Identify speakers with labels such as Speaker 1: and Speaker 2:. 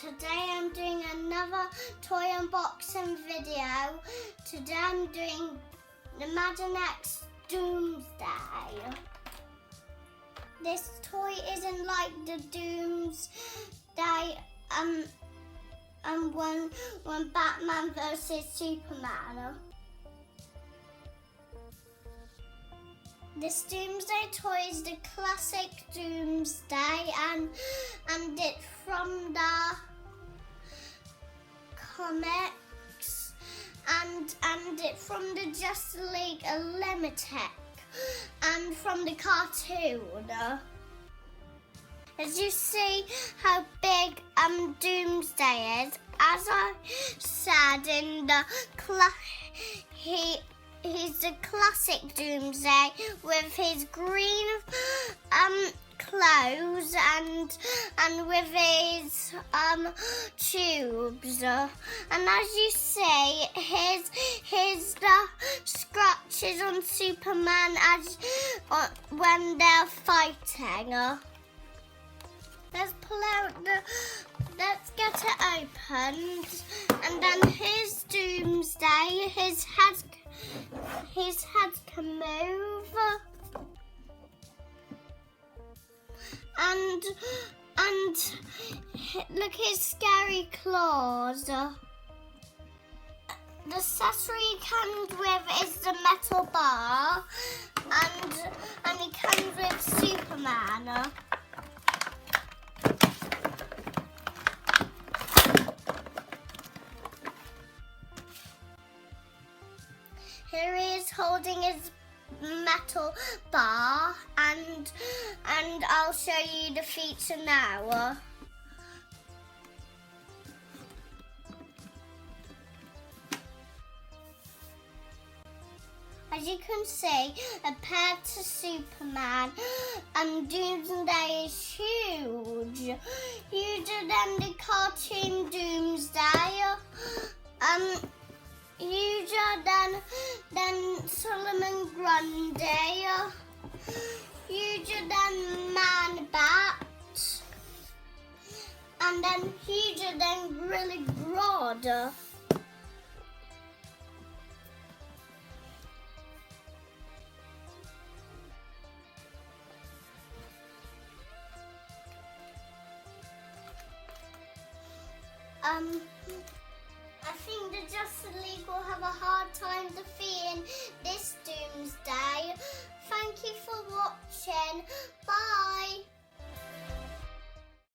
Speaker 1: Today I'm doing another toy unboxing video. Today I'm doing Imaginext Doomsday. This toy isn't like the Doomsday when Batman versus Superman. This Doomsday toy is the classic Doomsday and it's from the comics and it's from the Justice League Limited and from the cartoon. As you see how big Doomsday is, as I said in the he's the classic Doomsday with his green clothes and with his tubes. And as you see, his scratches on Superman when they're fighting. Let's get it opened, and then here's Doomsday. His head can move, and look at his scary claws. The accessory he comes with is the metal bar, and he comes with Superman. Here he is holding his metal bar, and I'll show you the feature now. As you can see, compared to Superman, Doomsday is huge, huger than the cartoon Doomsday. Huger than Solomon Grundy, huger than Man-Bat, and then huger than Gorilla Grodd. I think the Justice League will have a hard time defeating this Doomsday. Thank you for watching. Bye.